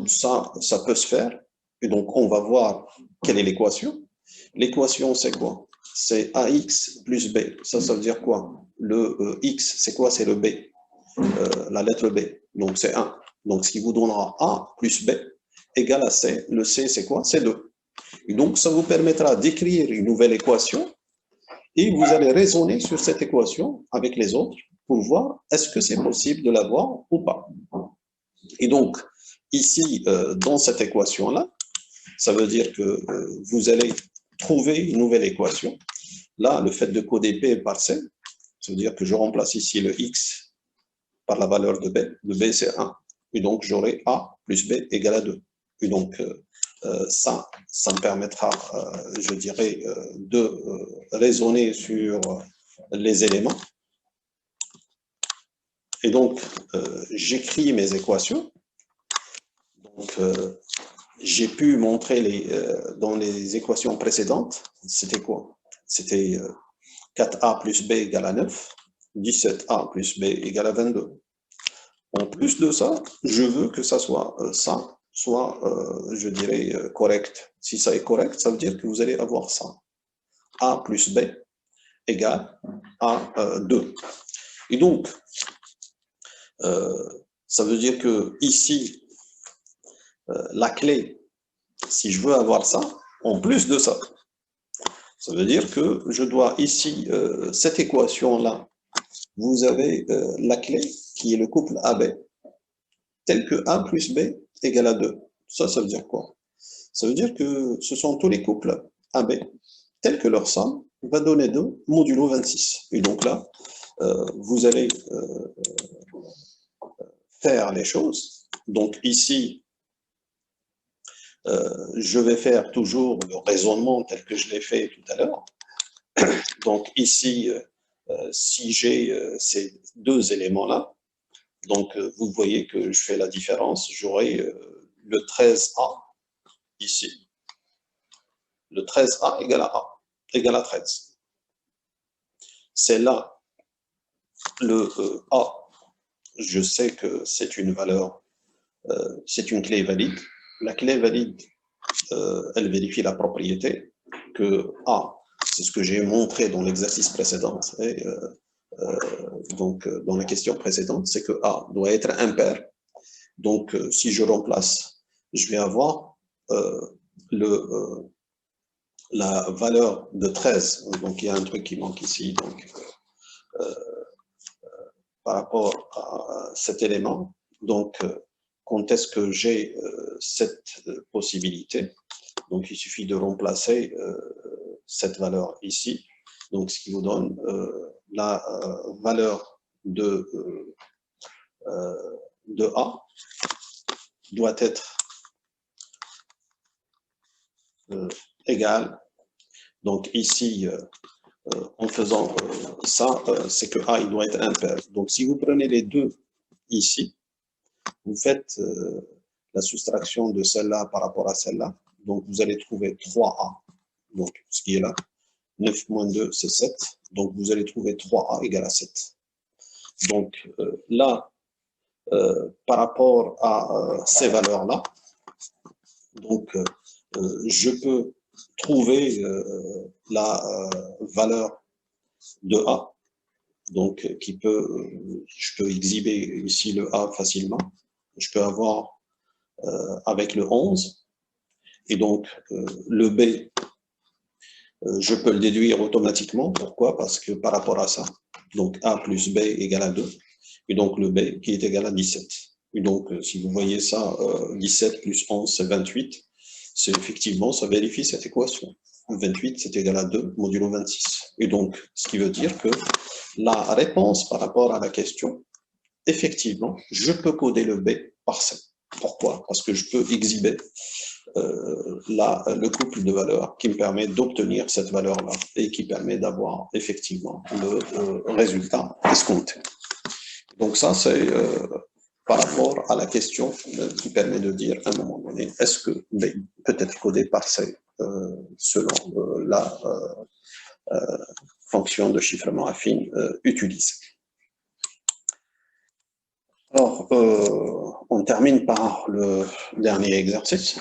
ça peut se faire. Et donc, on va voir quelle est l'équation. L'équation, c'est quoi? C'est AX plus B. Ça veut dire quoi? le X, c'est quoi? C'est le B, la lettre B, donc c'est 1. Donc, ce qui vous donnera A plus B égale à C. Le C, c'est quoi? C'est 2. Et donc, ça vous permettra d'écrire une nouvelle équation et vous allez raisonner sur cette équation avec les autres pour voir est-ce que c'est possible de l'avoir ou pas. Et donc, ici, dans cette équation-là, ça veut dire que vous allez trouver une nouvelle équation. Là, le fait de coder P par C, ça veut dire que je remplace ici le X par la valeur de B. Le B, c'est 1. Et donc, j'aurai A plus B égale à 2. Et donc, ça me permettra, je dirais, de raisonner sur les éléments. Et donc, j'écris mes équations. Donc, j'ai pu montrer dans les équations précédentes, c'était quoi? C'était 4A plus B égale à 9, 17A plus B égale à 22. En plus de ça, je veux que ça soit je dirais, correct. Si ça est correct, ça veut dire que vous allez avoir ça. A plus B égale à 2. Et donc, ça veut dire que ici, la clé, si je veux avoir ça, en plus de ça, ça veut dire que je dois ici, cette équation-là, vous avez la clé qui est le couple AB, tel que A plus B égale à 2. Ça veut dire quoi? Ça veut dire que ce sont tous les couples AB, tels que leur somme va donner 2 modulo 26. Et donc là, vous allez faire les choses. Donc ici, je vais faire toujours le raisonnement tel que je l'ai fait tout à l'heure. Donc ici, si j'ai ces deux éléments-là, donc vous voyez que je fais la différence, j'aurai le 13A ici. Le 13A égale à 13. C'est là le A. Je sais que c'est une valeur, c'est une clé valide. La clé valide, elle vérifie la propriété que A, c'est ce que j'ai montré dans l'exercice précédent, et, donc dans la question précédente, c'est que A doit être impair. Donc, si je remplace, je vais avoir la valeur de 13. Donc, il y a un truc qui manque ici. Donc, par rapport à cet élément, donc, quand est-ce que j'ai cette possibilité? Donc, il suffit de remplacer cette valeur ici. Donc, ce qui vous donne la valeur de A doit être égale. Donc, ici, en faisant ça, c'est que A, il doit être impair. Donc, si vous prenez les deux ici, vous faites la soustraction de celle-là par rapport à celle-là. Donc, vous allez trouver 3A. Donc, ce qui est là. 9 moins 2, c'est 7. Donc, vous allez trouver 3A égale à 7. Donc, là, par rapport à ces valeurs-là, donc, je peux trouver la valeur de A. Donc, je peux exhiber ici le A facilement. Je peux avoir avec le 11. Et donc, le B, je peux le déduire automatiquement. Pourquoi? Parce que par rapport à ça, donc A plus B égale à 2. Et donc, le B qui est égal à 17. Et donc, si vous voyez ça, 17 plus 11, c'est 28. C'est effectivement, ça vérifie cette équation. 28, c'est égal à 2, modulo 26. Et donc, ce qui veut dire que la réponse par rapport à la question, effectivement, je peux coder le B par C. Pourquoi? Parce que je peux exhiber le couple de valeurs qui me permet d'obtenir cette valeur-là et qui permet d'avoir effectivement le résultat escompté. Donc ça, c'est par rapport à la question qui permet de dire à un moment donné, est-ce que B peut être codé par C selon la fonction de chiffrement affine utilisée. Alors, on termine par le dernier exercice.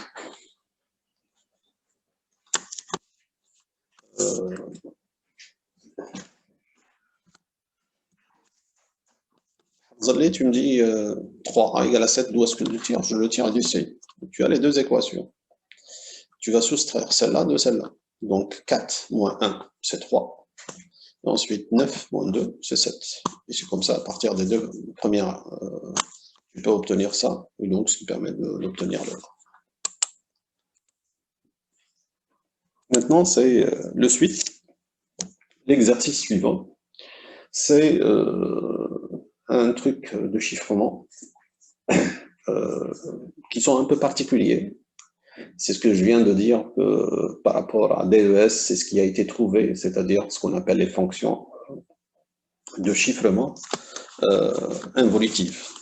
Zalé, tu me dis 3a égale à 7, d'où est-ce que je le tire? Je le tire d'ici. Tu as les deux équations. Tu vas soustraire celle-là de celle-là. Donc 4 moins 1, c'est 3. Et ensuite 9 moins 2, c'est 7. Et c'est comme ça, à partir des deux premières, tu peux obtenir ça. Et donc, ce qui permet d'obtenir le. Maintenant, c'est le suite. L'exercice suivant, c'est un truc de chiffrement qui sont un peu particuliers. C'est ce que je viens de dire par rapport à DES, c'est ce qui a été trouvé, c'est-à-dire ce qu'on appelle les fonctions de chiffrement involutif.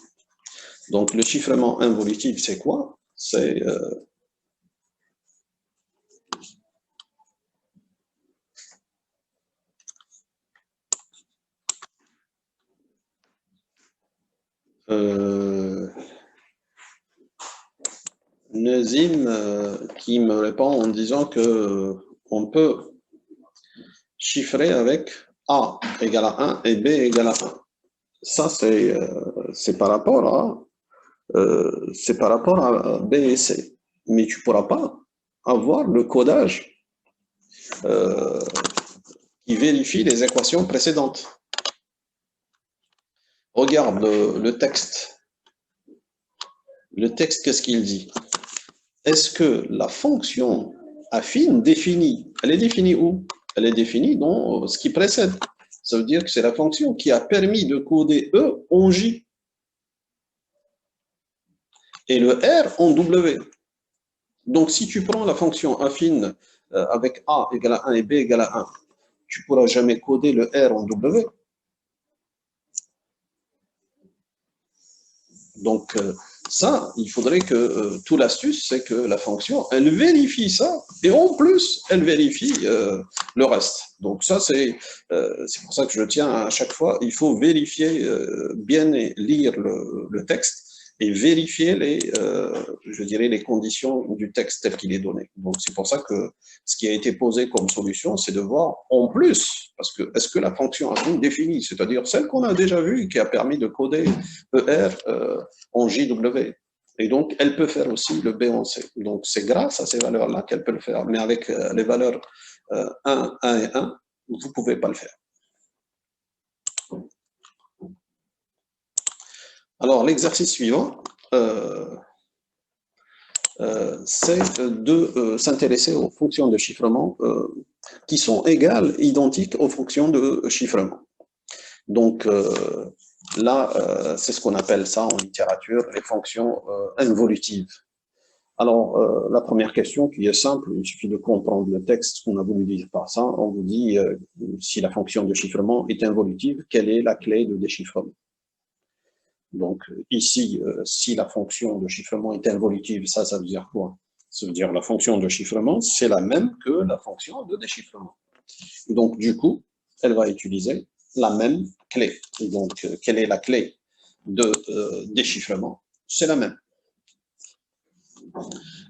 Donc le chiffrement involutif, c'est quoi? C'est Nezim qui me répond en disant que on peut chiffrer avec A égale à 1 et B égale à 1. Ça, c'est par rapport à B et C. Mais tu ne pourras pas avoir le codage qui vérifie les équations précédentes. Regarde le texte. Le texte, qu'est-ce qu'il dit? Est-ce que la fonction affine définie, elle est définie où? Elle est définie dans ce qui précède. Ça veut dire que c'est la fonction qui a permis de coder E en J et le R en W. Donc, si tu prends la fonction affine avec A égale à 1 et B égale à 1, tu ne pourras jamais coder le R en W. Donc, ça, il faudrait que tout l'astuce, c'est que la fonction, elle vérifie ça, et en plus, elle vérifie le reste. Donc ça, c'est pour ça que je tiens à chaque fois, il faut vérifier, bien lire le texte, et vérifier je dirais, les conditions du texte tel qu'il est donné. Donc c'est pour ça que ce qui a été posé comme solution, c'est de voir en plus, parce que est-ce que la fonction affine définie, c'est-à-dire celle qu'on a déjà vue, qui a permis de coder ER en JW. Et donc, elle peut faire aussi le B en C. Donc, c'est grâce à ces valeurs-là qu'elle peut le faire. Mais avec les valeurs 1, 1 et 1, vous ne pouvez pas le faire. Alors, l'exercice suivant, c'est de s'intéresser aux fonctions de chiffrement qui sont égales, identiques aux fonctions de chiffrement. Donc, là, c'est ce qu'on appelle ça en littérature, les fonctions involutives. Alors, la première question qui est simple, il suffit de comprendre le texte qu'on a voulu dire par ça. On vous dit si la fonction de chiffrement est involutive, quelle est la clé de déchiffrement? Donc, ici, si la fonction de chiffrement est involutive, ça veut dire quoi? Ça veut dire la fonction de chiffrement, c'est la même que la fonction de déchiffrement. Et donc, du coup, elle va utiliser la même clé. Et donc, quelle est la clé de déchiffrement? C'est la même.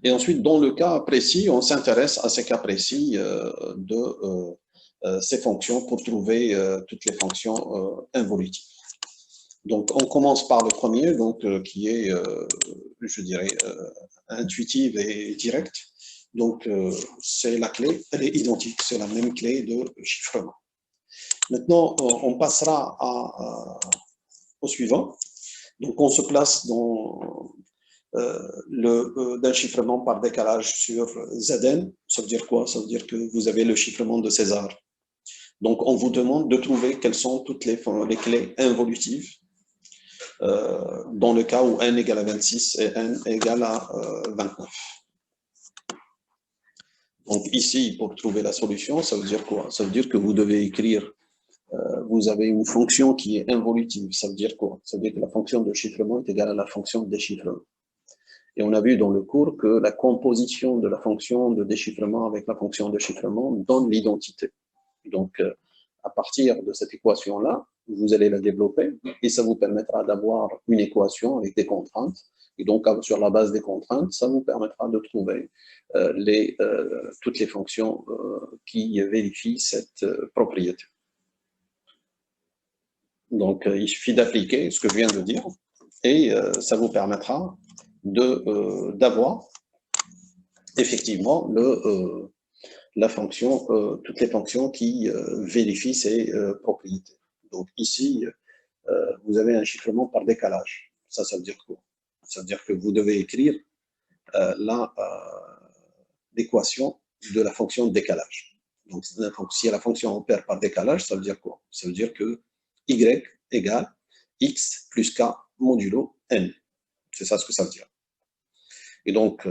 Et ensuite, dans le cas précis, on s'intéresse à ces cas précis de ces fonctions pour trouver toutes les fonctions involutives. Donc, on commence par le premier, donc, qui est, je dirais, intuitive et directe. Donc, c'est la clé, elle est identique, c'est la même clé de chiffrement. Maintenant, on passera au suivant. Donc, on se place dans d'un chiffrement par décalage sur Zn. Ça veut dire quoi? Ça veut dire que vous avez le chiffrement de César. Donc, on vous demande de trouver quelles sont toutes les clés involutives dans le cas où n égale à 26 et n égale à 29. Donc, ici, pour trouver la solution, ça veut dire quoi? Ça veut dire que vous devez écrire vous avez une fonction qui est involutive. Ça veut dire quoi? Ça veut dire que la fonction de chiffrement est égale à la fonction de déchiffrement. Et on a vu dans le cours que la composition de la fonction de déchiffrement avec la fonction de chiffrement donne l'identité. Donc, à partir de cette équation-là, vous allez la développer et ça vous permettra d'avoir une équation avec des contraintes. Et donc, sur la base des contraintes, ça vous permettra de trouver toutes les fonctions qui vérifient cette propriété. Donc, il suffit d'appliquer ce que je viens de dire et ça vous permettra d'avoir effectivement la fonction, toutes les fonctions qui vérifient ces propriétés. Donc ici, vous avez un chiffrement par décalage. Ça veut dire quoi? Ça veut dire que vous devez écrire l'équation de la fonction de décalage. Donc si la fonction opère par décalage, ça veut dire quoi? Ça veut dire que y égale x plus k modulo n. C'est ça ce que ça veut dire. Et donc,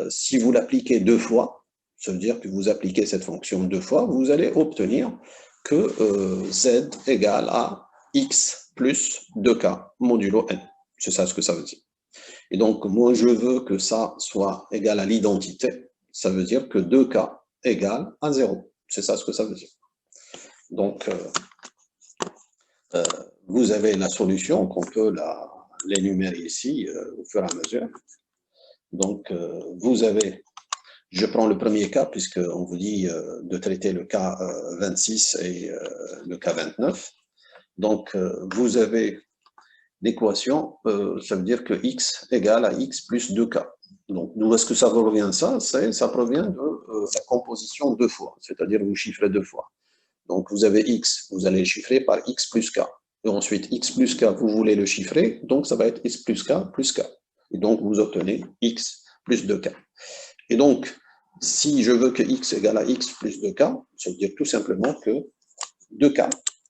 si vous l'appliquez deux fois, ça veut dire que vous appliquez cette fonction deux fois, vous allez obtenir que z égale à x plus 2k modulo n. C'est ça ce que ça veut dire. Et donc, moi, je veux que ça soit égal à l'identité. Ça veut dire que 2k égale à 0. C'est ça ce que ça veut dire. Donc, vous avez la solution qu'on peut l'énumérer ici au fur et à mesure. Donc, vous avez, je prends le premier cas, puisqu'on vous dit de traiter le cas 26 et le cas 29. Donc, vous avez l'équation, ça veut dire que x égale à x plus 2k. Donc, d'où est-ce que ça provient ça? Ça provient de la composition deux fois, c'est-à-dire vous chiffrez deux fois. Donc, vous avez x, vous allez le chiffrer par x plus k. Et ensuite, x plus k, vous voulez le chiffrer, donc ça va être x plus k plus k. Et donc, vous obtenez x plus 2k. Et donc, si je veux que x égale à x plus 2k, ça veut dire tout simplement que 2k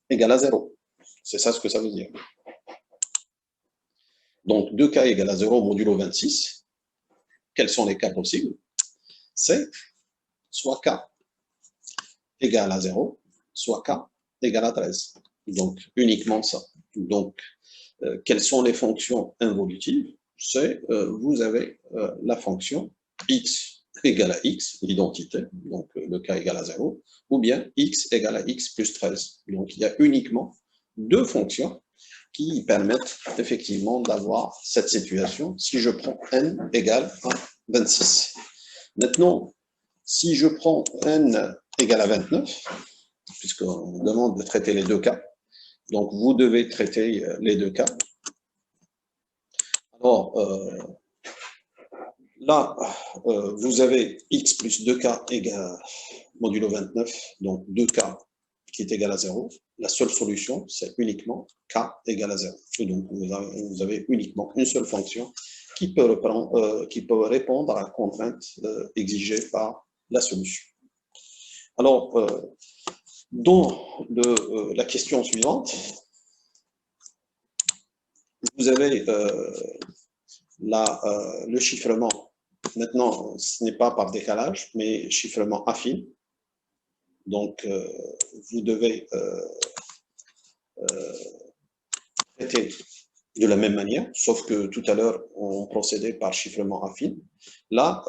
égale à 0. C'est ça ce que ça veut dire. Donc, 2k égale à 0 modulo 26. Quels sont les cas possibles? C'est soit k égale à 0, soit k égale à 13. Donc, uniquement ça. Donc, quelles sont les fonctions involutives? C'est, vous avez la fonction x égale à x, l'identité, donc le k égale à 0, ou bien x égale à x plus 13. Donc, il y a uniquement deux fonctions qui permettent effectivement d'avoir cette situation si je prends n égale à 26. Maintenant, si je prends n égale à 29, puisqu'on me demande de traiter les deux cas, donc vous devez traiter les deux cas. Alors, là, vous avez x plus 2k égale modulo 29, donc 2k qui est égal à 0. La seule solution, c'est uniquement k égale à 0. Et donc, vous avez uniquement une seule fonction qui peut répondre à la contrainte exigée par la solution. Alors, dans la question suivante, vous avez le chiffrement. Maintenant, ce n'est pas par décalage, mais chiffrement affine. Donc, vous devez traiter de la même manière, sauf que tout à l'heure, on procédait par chiffrement affine. Là,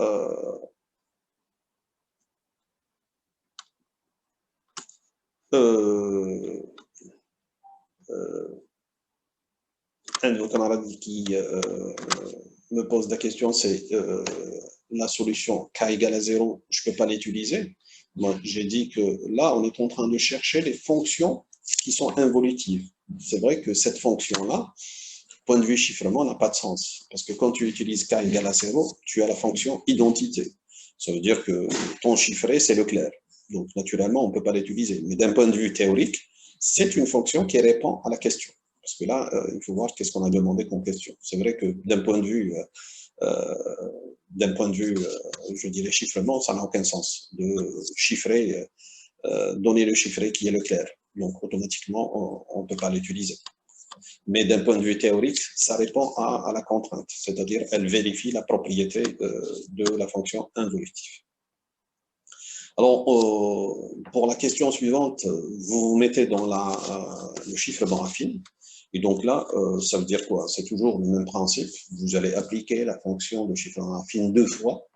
un de vos camarades qui me pose la question, c'est la solution k égale à 0, je ne peux pas l'utiliser. Moi, j'ai dit que là, on est en train de chercher les fonctions qui sont involutives. C'est vrai que cette fonction-là, point de vue chiffrement, n'a pas de sens. Parce que quand tu utilises k égale à 0, tu as la fonction identité. Ça veut dire que ton chiffré, c'est le clair. Donc, naturellement, on ne peut pas l'utiliser. Mais d'un point de vue théorique, c'est une fonction qui répond à la question. Parce que là, il faut voir qu'est-ce qu'on a demandé comme question. C'est vrai que d'un point de vue, je dirais, chiffrement, ça n'a aucun sens de chiffrer, donner le chiffré qui est le clair. Donc, automatiquement, on ne peut pas l'utiliser. Mais d'un point de vue théorique, ça répond à la contrainte, c'est-à-dire elle vérifie la propriété de la fonction involutive. Alors, pour la question suivante, vous vous mettez dans le chiffrement affine. Et donc là, ça veut dire quoi? C'est toujours le même principe. Vous allez appliquer la fonction de chiffrement affine deux fois.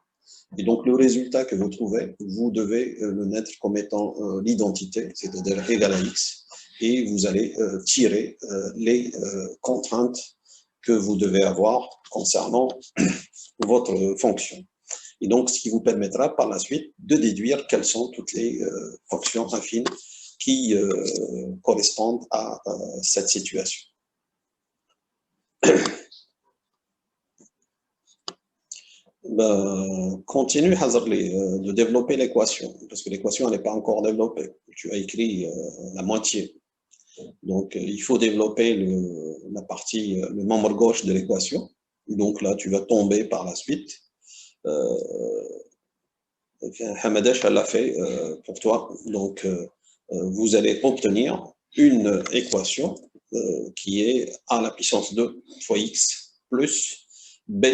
Et donc, le résultat que vous trouvez, vous devez le mettre comme étant l'identité, c'est-à-dire égal à x. Et vous allez tirer les contraintes que vous devez avoir concernant votre fonction. Et donc, ce qui vous permettra par la suite de déduire quelles sont toutes les fonctions affines qui correspondent à cette situation. Continue de développer l'équation, parce que l'équation n'est pas encore développée. Tu as écrit la moitié. Donc, il faut développer la partie, le membre gauche de l'équation. Donc là, tu vas tomber par la suite. Hamadesh l'a fait pour toi. Donc, vous allez obtenir une équation qui est a à la puissance 2 fois x plus b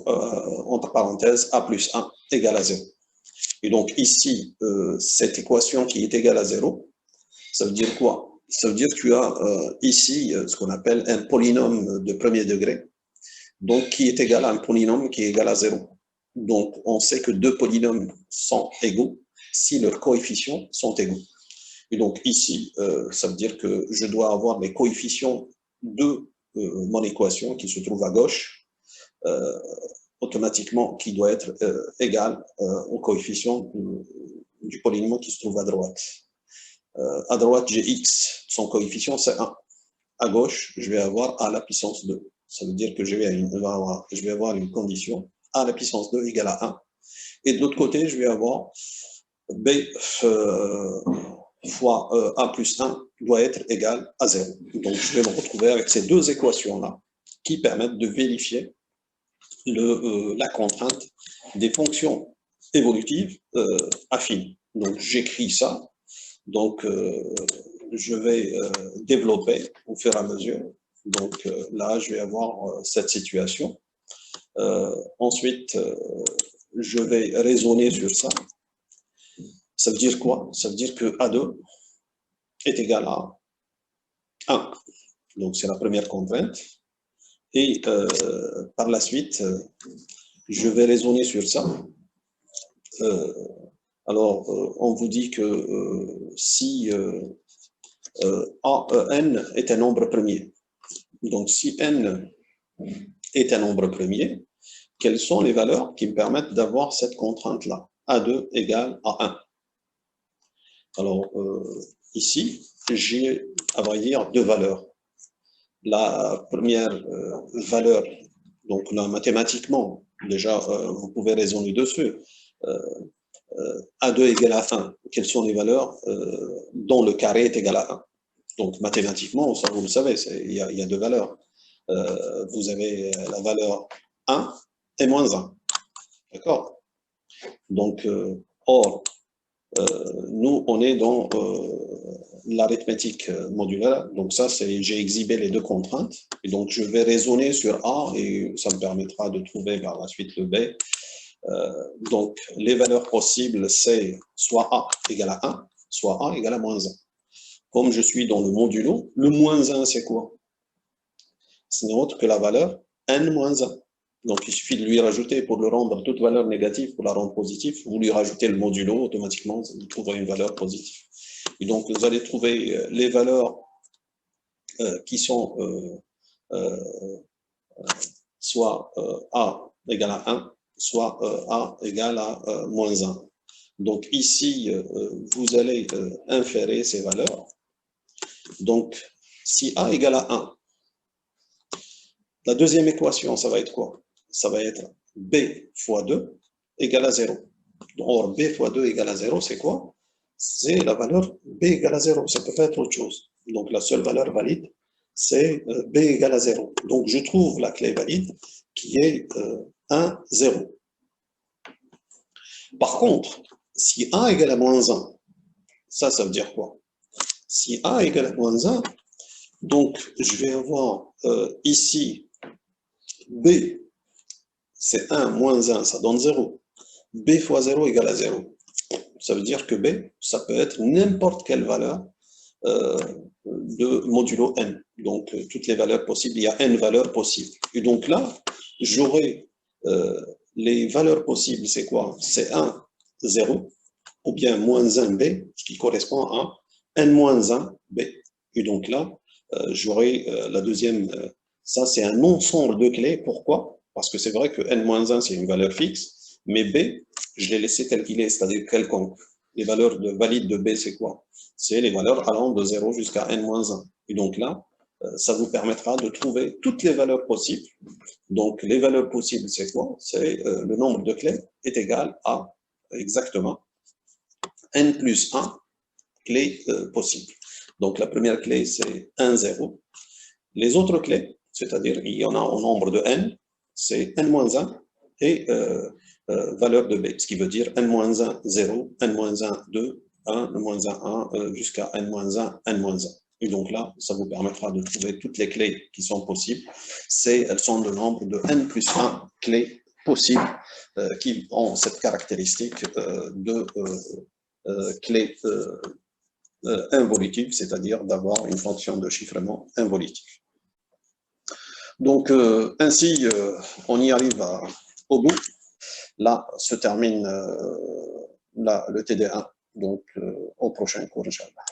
entre parenthèses a plus 1 égale à 0. Et donc ici, cette équation qui est égale à 0, ça veut dire quoi? Ça veut dire que tu as ici ce qu'on appelle un polynôme de premier degré, donc qui est égal à un polynôme qui est égal à 0. Donc on sait que deux polynômes sont égaux si leurs coefficients sont égaux. Et donc ici, ça veut dire que je dois avoir les coefficients de mon équation qui se trouve à gauche, automatiquement qui doit être égal au coefficient du polynôme qui se trouve à droite. À droite, j'ai x, son coefficient c'est 1. À gauche, je vais avoir a à la puissance 2. Ça veut dire que je vais avoir une condition a à la puissance 2 égale à 1. Et de l'autre côté, je vais avoir b fois a plus 1 doit être égal à 0. Donc, je vais me retrouver avec ces deux équations-là qui permettent de vérifier la contrainte des fonctions évolutives affines. Donc, j'écris ça. Donc, je vais développer au fur et à mesure. Donc, là, je vais avoir cette situation. Ensuite, je vais raisonner sur ça. Ça veut dire quoi? Ça veut dire que A2 est égal à 1. Donc, c'est la première contrainte. Et par la suite, je vais raisonner sur ça. Alors, on vous dit que si n est un nombre premier, donc si n est un nombre premier, quelles sont les valeurs qui me permettent d'avoir cette contrainte-là? A2 égale à 1. Alors, ici, j'ai, à vrai dire, deux valeurs. La première valeur, donc là, mathématiquement, déjà, vous pouvez raisonner dessus. A2 égale à 1. Quelles sont les valeurs dont le carré est égal à 1? Donc, mathématiquement, ça, vous le savez, il y a deux valeurs. Vous avez la valeur 1 et moins 1. D'accord? Donc, or, nous, on est dans l'arithmétique modulaire. Donc ça, j'ai exhibé les deux contraintes. Et donc, je vais raisonner sur A et ça me permettra de trouver par la suite le B. Donc, les valeurs possibles, c'est soit A égale à 1, soit A égale à moins 1. Comme je suis dans le modulo, le moins 1, c'est quoi? Ce n'est autre que la valeur n-1. Donc, il suffit de lui rajouter, pour le rendre toute valeur négative, pour la rendre positive, vous lui rajoutez le modulo, automatiquement, vous trouverez une valeur positive. Et donc, vous allez trouver les valeurs qui sont soit A égale à 1, soit A égale à moins 1. Donc, ici, vous allez inférer ces valeurs. Donc, si A égale à 1, la deuxième équation, ça va être quoi? Ça va être B fois 2 égale à 0. Or, B fois 2 égale à 0, c'est quoi? C'est la valeur B égale à 0. Ça peut pas être autre chose. Donc, la seule valeur valide, c'est B égale à 0. Donc, je trouve la clé valide qui est 1, 0. Par contre, si A égale à moins 1, ça veut dire quoi? Si A égale à moins 1, donc je vais avoir ici B, c'est 1 moins 1, ça donne 0. B fois 0 égale à 0. Ça veut dire que B, ça peut être n'importe quelle valeur de modulo n. Donc, toutes les valeurs possibles, il y a n valeurs possibles. Et donc là, j'aurai les valeurs possibles, c'est quoi? C'est 1, 0, ou bien moins 1 b, ce qui correspond à n moins 1 b. Et donc là, j'aurai la deuxième, ça c'est un ensemble de clés. Pourquoi? Parce que c'est vrai que n moins 1 c'est une valeur fixe, mais b, je l'ai laissé tel qu'il est, c'est-à-dire quelconque. les valeurs valides de B, c'est quoi? C'est les valeurs allant de 0 jusqu'à n-1. Et donc là, ça vous permettra de trouver toutes les valeurs possibles. Donc, les valeurs possibles, c'est quoi? C'est le nombre de clés est égal à exactement n plus 1 clés possibles. Donc, la première clé, c'est 1, 0. Les autres clés, c'est-à-dire il y en a au nombre de n, c'est n-1 et valeur de b, ce qui veut dire n-1, 0, n-1, 2, 1, n-1, 1 jusqu'à n-1, n-1. Et donc là, ça vous permettra de trouver toutes les clés qui sont possibles. Elles sont le nombre de n plus 1 clés possibles qui ont cette caractéristique de clé involutive, c'est-à-dire d'avoir une fonction de chiffrement involutive. Donc, ainsi, on y arrive au bout. Là se termine le TD1. Donc, au prochain cours, Inch'Allah.